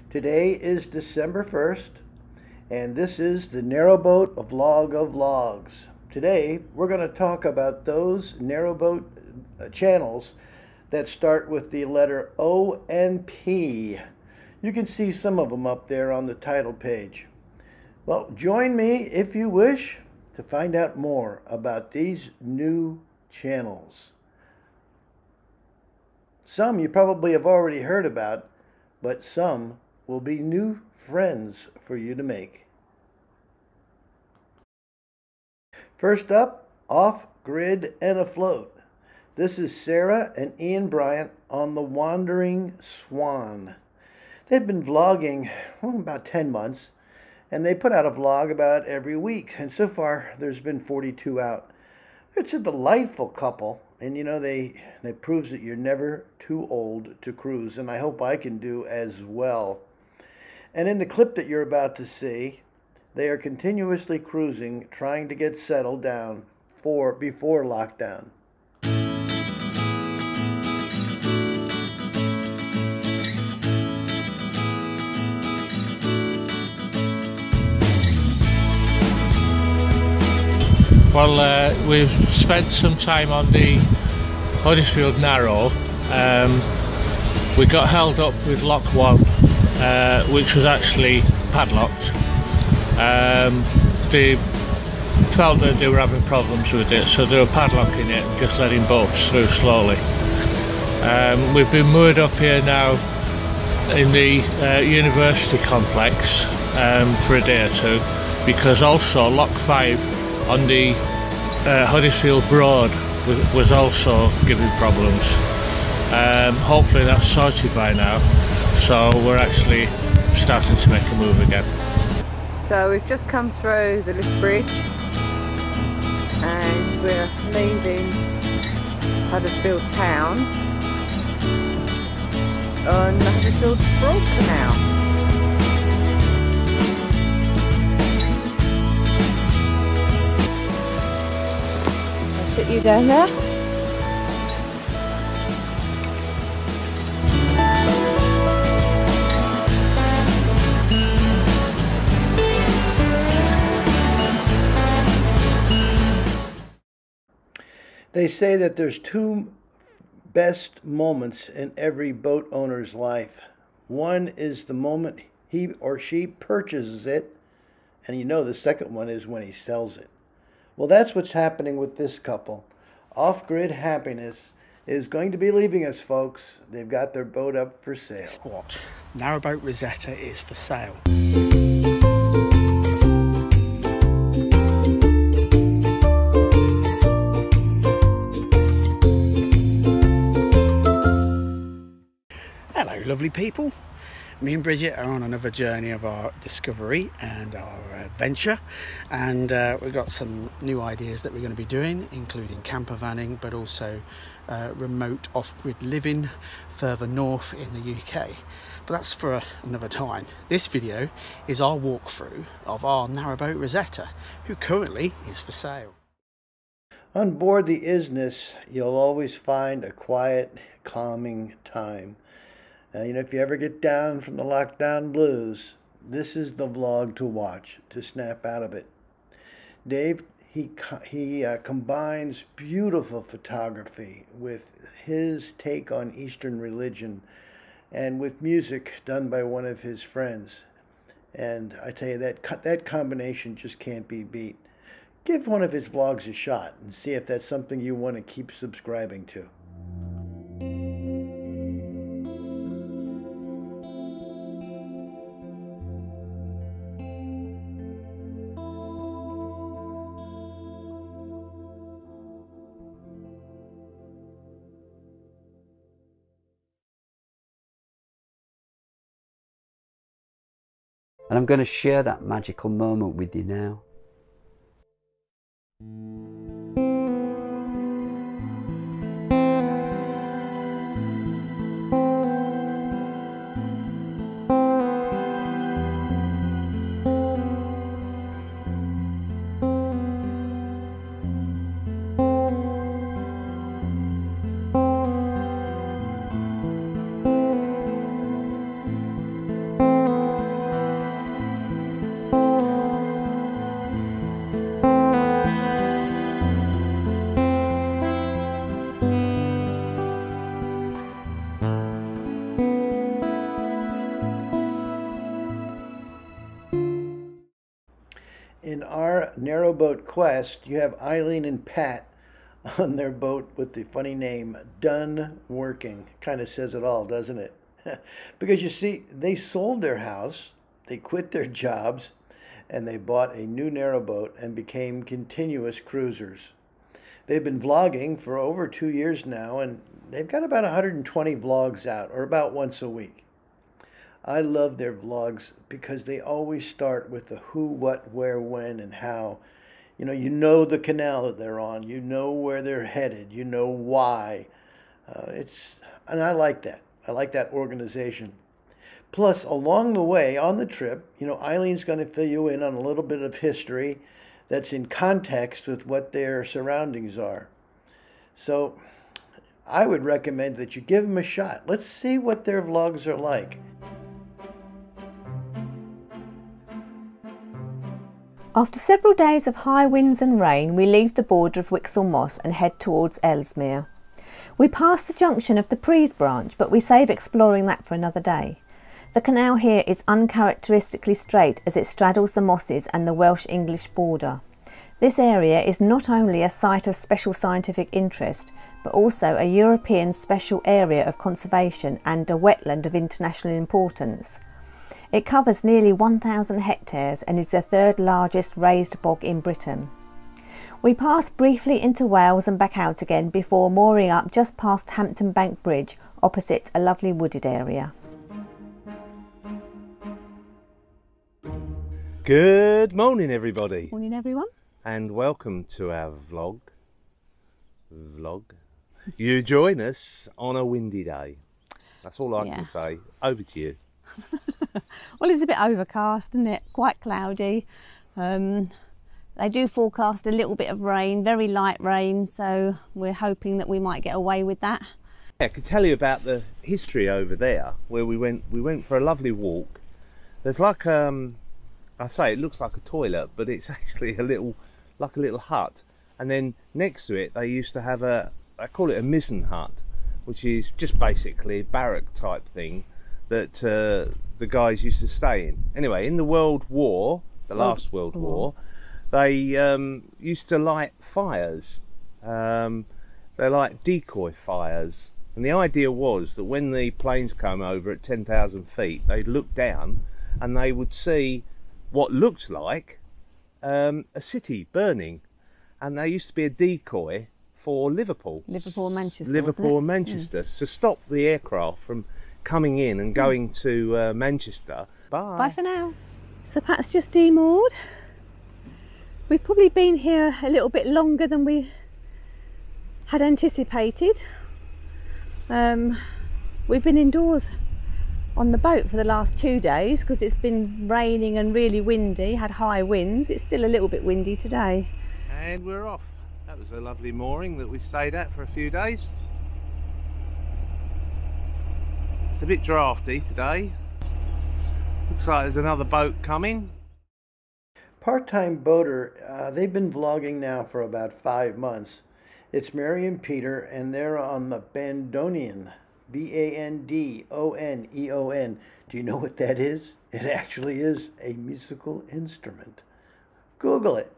Today is December 1st, and this is the Narrowboat Vlog of Vlogs. Today, we're going to talk about those Narrowboat channels that start with the letter O and P. You can see some of them up there on the title page. Well, join me, if you wish, to find out more about these new channels. Some you probably have already heard about, but some will be new friends for you to make. First up, Off Grid and Afloat. This is Sarah and Ian Bryant on the Wandering Swan. They've been vlogging about 10 months, and they put out a vlog about every week, and so far there's been 42 out. It's a delightful couple, and you know, they proves that you're never too old to cruise, and I hope I can do as well. And in the clip that you're about to see, they are continuously cruising, trying to get settled down before lockdown. Well, we've spent some time on the Huddersfield Narrow. We got held up with lock 1, which was actually padlocked. They felt that they were having problems with it, so they were padlocking it and just letting boats through slowly. We've been moored up here now in the university complex for a day or two, because also lock 5 on the Huddersfield Broad was also giving problems. Hopefully that's sorted by now, so we're actually starting to make a move again. So we've just come through the lift bridge and we're leaving Huddersfield town on the Huddersfield Broad Canal. Sit you down there. They say that there's two best moments in every boat owner's life. One is the moment he or she purchases it, and you know the second one is when he sells it. Well, that's what's happening with this couple. Off-Grid Happiness is going to be leaving us, folks. They've got their boat up for sale. Guess what? Narrowboat Rosetta is for sale. Hello, lovely people. Me and Bridget are on another journey of our discovery and our adventure, and we've got some new ideas that we're going to be doing, including camper vanning, but also remote off-grid living further north in the UK. But that's for another time. This video is our walkthrough of our Narrowboat Rosetta, who currently is for sale. On board the Isness, you'll always find a quiet, calming time. You know, if you ever get down from the lockdown blues, this is the vlog to watch, to snap out of it. Dave, he combines beautiful photography with his take on Eastern religion and with music done by one of his friends. And I tell you, that combination just can't be beat. Give one of his vlogs a shot and see if that's something you want to keep subscribing to. And I'm going to share that magical moment with you now. In our narrowboat quest, you have Eileen and Pat on their boat with the funny name Done Working. Kind of says it all, doesn't it? Because you see, they sold their house, they quit their jobs, and they bought a new narrowboat and became continuous cruisers. They've been vlogging for over 2 years now, and they've got about 120 vlogs out, or about once a week. I love their vlogs because they always start with the who, what, where, when, and how. You know the canal that they're on. You know where they're headed. You know why. And I like that. I like that organization. Plus, along the way, on the trip, Eileen's going to fill you in on a little bit of history that's in context with what their surroundings are. So, I would recommend that you give them a shot. Let's see what their vlogs are like. After several days of high winds and rain, we leave the border of Wixell Moss and head towards Ellesmere. We pass the junction of the Prees branch, but we save exploring that for another day. The canal here is uncharacteristically straight as it straddles the mosses and the Welsh-English border. This area is not only a site of special scientific interest, but also a European special area of conservation and a wetland of international importance. It covers nearly 1,000 hectares and is the third largest raised bog in Britain. We pass briefly into Wales and back out again before mooring up just past Hampton Bank Bridge opposite a lovely wooded area. Good morning, everybody. Morning everyone. And welcome to our vlog. You join us on a windy day. That's all I can say. Over to you. Well, it's a bit overcast, isn't it? Quite cloudy. They do forecast a little bit of rain, very light rain, so we're hoping that we might get away with that. I could tell you about the history over there, where we went for a lovely walk. There's like I say it looks like a toilet, but it's actually a little hut, and then next to it they used to have I call it a mizzen hut, which is just basically a barrack type thing that the guys used to stay in. Anyway, in the last World War, they used to light fires. They're like decoy fires, and the idea was that when the planes came over at 10,000 feet, they'd look down and they would see what looked like a city burning, and there used to be a decoy for Liverpool and Manchester, to stop the aircraft from coming in and going to Manchester. Bye for now. So Pat's just demoored. We've probably been here a little bit longer than we had anticipated. We've been indoors on the boat for the last 2 days because it's been raining and really windy, had high winds. It's still a little bit windy today. And we're off. That was a lovely mooring that we stayed at for a few days. It's a bit drafty today. Looks like there's another boat coming. Part-time boater, they've been vlogging now for about 5 months. It's Mary and Peter, and they're on the bandoneon. B-A-N-D-O-N-E-O-N. Do you know what that is? It actually is a musical instrument. Google it.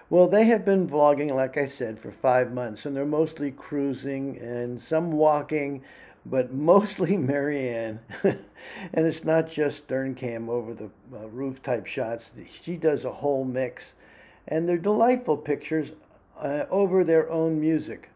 Well, they have been vlogging, like I said, for 5 months, and they're mostly cruising and some walking, but mostly Marianne. And it's not just stern cam over the roof type shots. She does a whole mix, and they're delightful pictures over their own music.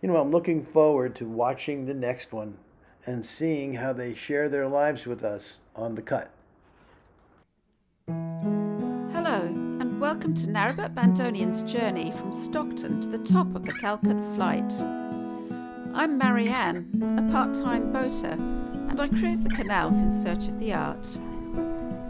I'm looking forward to watching the next one and seeing how they share their lives with us on the cut. Hello, and welcome to Narrowboat Bandoneon's journey from Stockton to the top of the Calcutta flight. I'm Marianne, a part-time boater, and I cruise the canals in search of the art.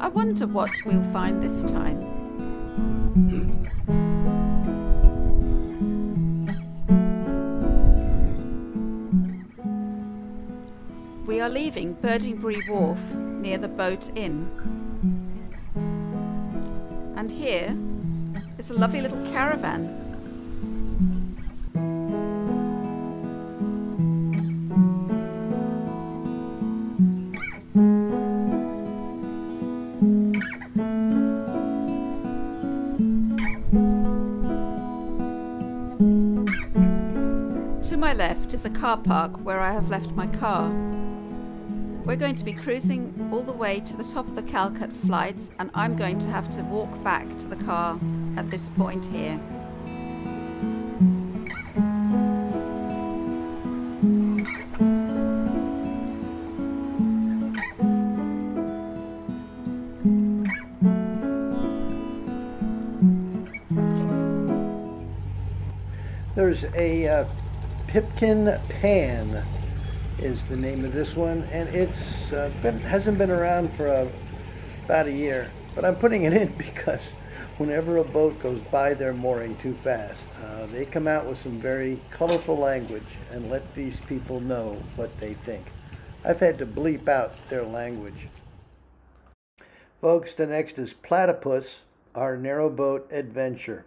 I wonder what we'll find this time. We are leaving Birdingbury Wharf near the Boat Inn. And here is a lovely little caravan. is a car park where I have left my car. We're going to be cruising all the way to the top of the Calcutta flights, and I'm going to have to walk back to the car at this point here. There's a Pipkin Pan is the name of this one, and it's hasn't been around for about a year, but I'm putting it in because whenever a boat goes by their mooring too fast, they come out with some very colorful language and let these people know what they think. I've had to bleep out their language. Folks, the next is Platypus, our narrowboat adventure.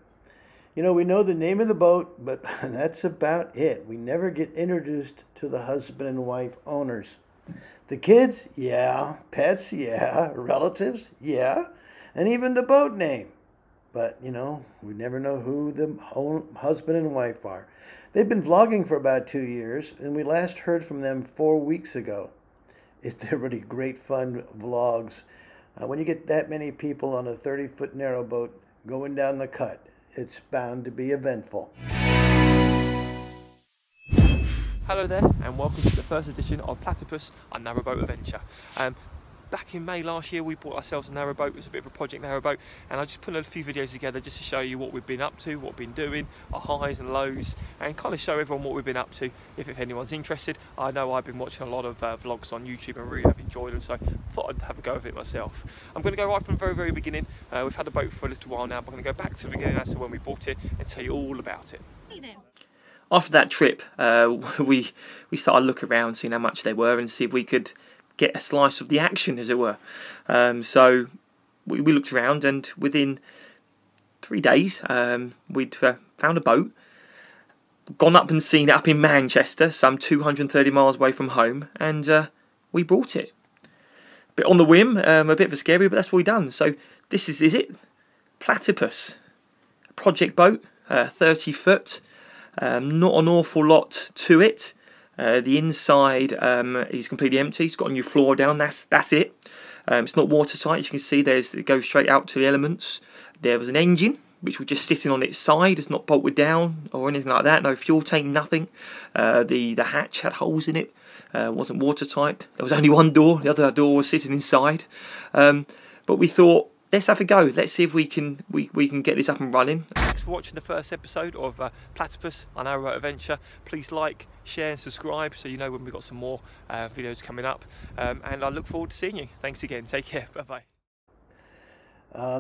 You know, we know the name of the boat, but that's about it. We never get introduced to the husband and wife owners. The kids, yeah. Pets, yeah. Relatives, yeah. And even the boat name. But, you know, we never know who the husband and wife are. They've been vlogging for about 2 years, and we last heard from them 4 weeks ago. They're really great fun vlogs. When you get that many people on a 30-foot narrowboat going down the cut, it's bound to be eventful. Hello there, and welcome to the first edition of Platypus, a narrowboat adventure. Back in May last year we bought ourselves a narrowboat. It was a bit of a project narrowboat, and I just put a few videos together just to show you what we've been up to, what we've been doing, our highs and lows, and kind of show everyone what we've been up to if anyone's interested. I know I've been watching a lot of vlogs on YouTube and really have enjoyed them, so I thought I'd have a go of it myself. I'm going to go right from the very, very beginning. We've had the boat for a little while now, but I'm going to go back to the beginning as to when we bought it and tell you all about it. After that trip, we started looking around, seeing how much they were and see if we could get a slice of the action, as it were. So we looked around, and within 3 days we'd found a boat, gone up and seen it up in Manchester, some 230 miles away from home, and we bought it. A bit on the whim, a bit of a scary, but that's what we've done. So this is it, Platypus, a project boat, 30 foot, not an awful lot to it. The inside is completely empty. It's got a new floor down. That's it. It's not watertight. As you can see, it goes straight out to the elements. There was an engine which was just sitting on its side. It's not bolted down or anything like that. No fuel tank, nothing. The hatch had holes in it. Wasn't watertight. There was only one door. The other door was sitting inside. But we thought, let's have a go. Let's see if we can get this up and running. Thanks for watching the first episode of Platypus, a narrowboat adventure. Please like, share and subscribe so you know when we've got some more videos coming up. And I look forward to seeing you. Thanks again. Take care. Bye-bye.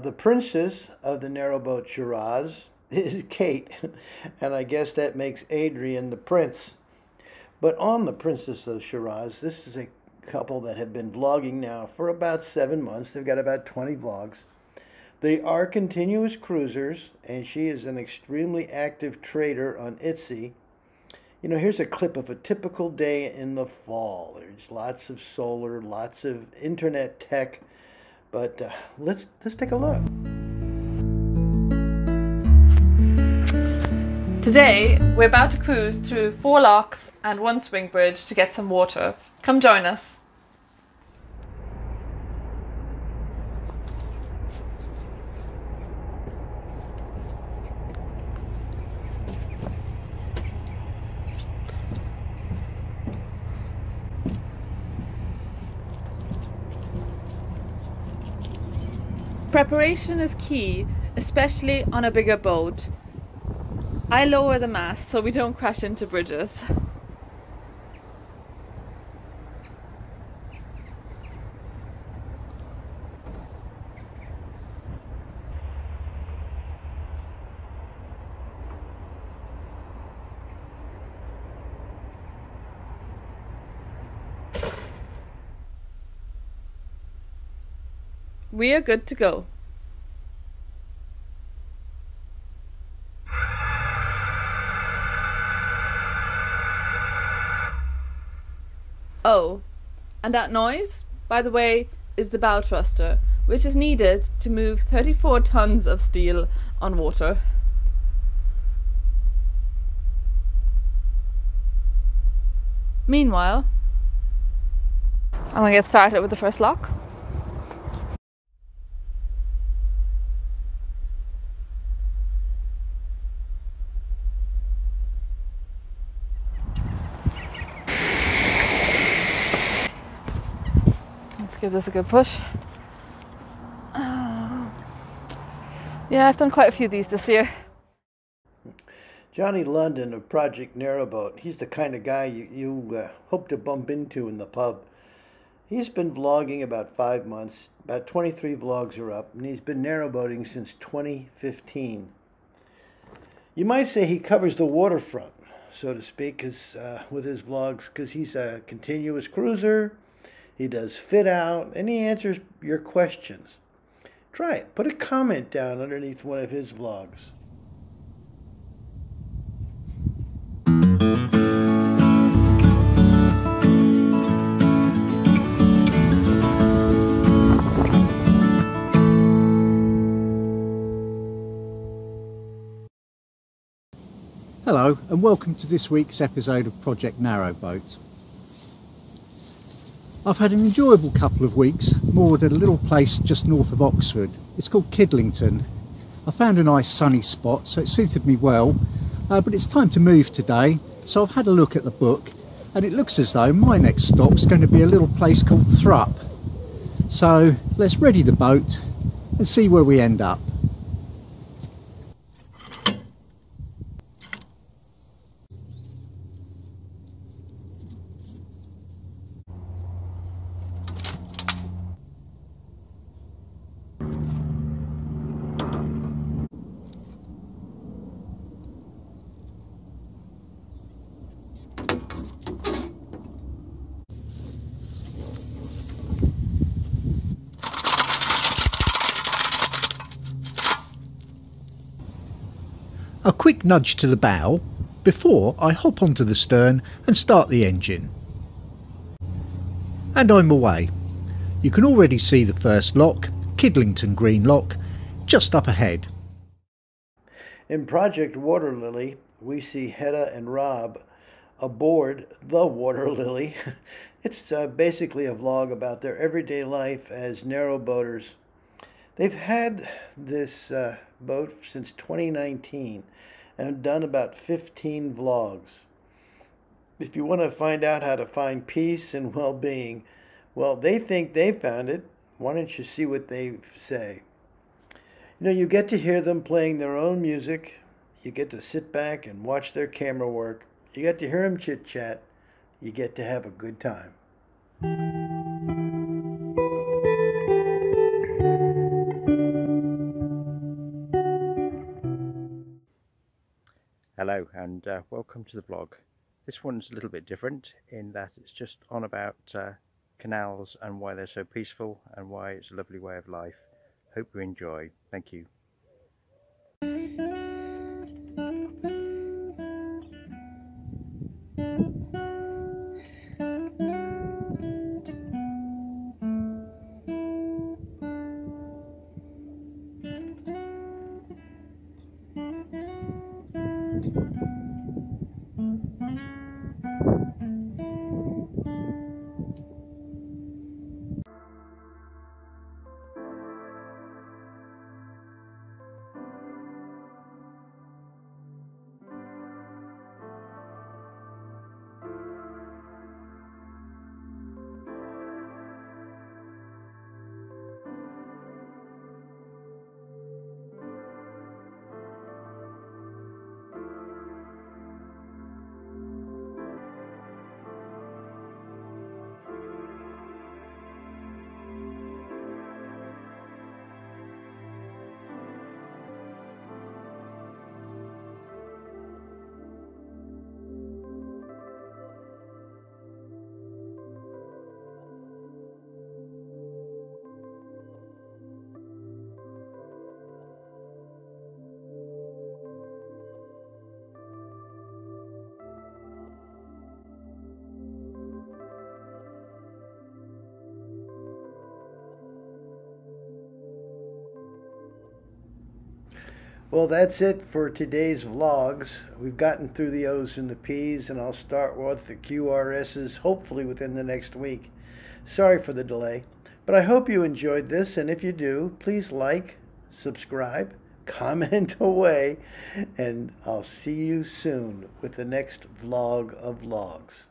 The princess of the narrowboat Shiraz is Kate, and I guess that makes Adrian the prince. But on the princess of Shiraz, this is a couple that have been vlogging now for about 7 months. They've got about 20 vlogs. They are continuous cruisers, and she is an extremely active trader on Etsy. You know, here's a clip of a typical day in the fall. There's lots of solar, lots of internet tech, but let's take a look. Today we're about to cruise through 4 locks and 1 swing bridge to get some water. Come join us. Preparation is key, especially on a bigger boat. I lower the mast so we don't crash into bridges. We are good to go. Oh, and that noise, by the way, is the bow thruster, which is needed to move 34 tons of steel on water. Meanwhile, I'm going to get started with the first lock. Let's give this a good push. Yeah, I've done quite a few of these this year. Johnny London of Project Narrowboat, he's the kind of guy you hope to bump into in the pub. He's been vlogging about 5 months, about 23 vlogs are up, and he's been narrowboating since 2015. You might say he covers the waterfront, so to speak, with his vlogs, because he's a continuous cruiser, he does fit out, and he answers your questions. Try it. Put a comment down underneath one of his vlogs. Hello and welcome to this week's episode of Project Narrowboat. I've had an enjoyable couple of weeks moored at a little place just north of Oxford. It's called Kidlington. I found a nice sunny spot, so it suited me well, but it's time to move today, so I've had a look at the book and it looks as though my next stop's going to be a little place called Thrupp. So let's ready the boat and see where we end up. A quick nudge to the bow before I hop onto the stern and start the engine. And I'm away. You can already see the first lock, Kidlington Green Lock, just up ahead. In Project Water Lily, we see Hedda and Rob aboard the Water Lily. It's basically a vlog about their everyday life as narrowboaters. They've had this boat since 2019 and done about 15 vlogs. If you want to find out how to find peace and well-being, well, they think they found it. Why don't you see what they say? You know, you get to hear them playing their own music. You get to sit back and watch their camera work. You get to hear them chit-chat. You get to have a good time. Hello and welcome to the blog. This one's a little bit different in that it's just on about canals and why they're so peaceful and why it's a lovely way of life. Hope you enjoy. Thank you. Well, that's it for today's vlogs. We've gotten through the O's and the P's, and I'll start with the QRS's hopefully within the next week. Sorry for the delay, but I hope you enjoyed this, and if you do, please like, subscribe, comment away, and I'll see you soon with the next vlog of vlogs.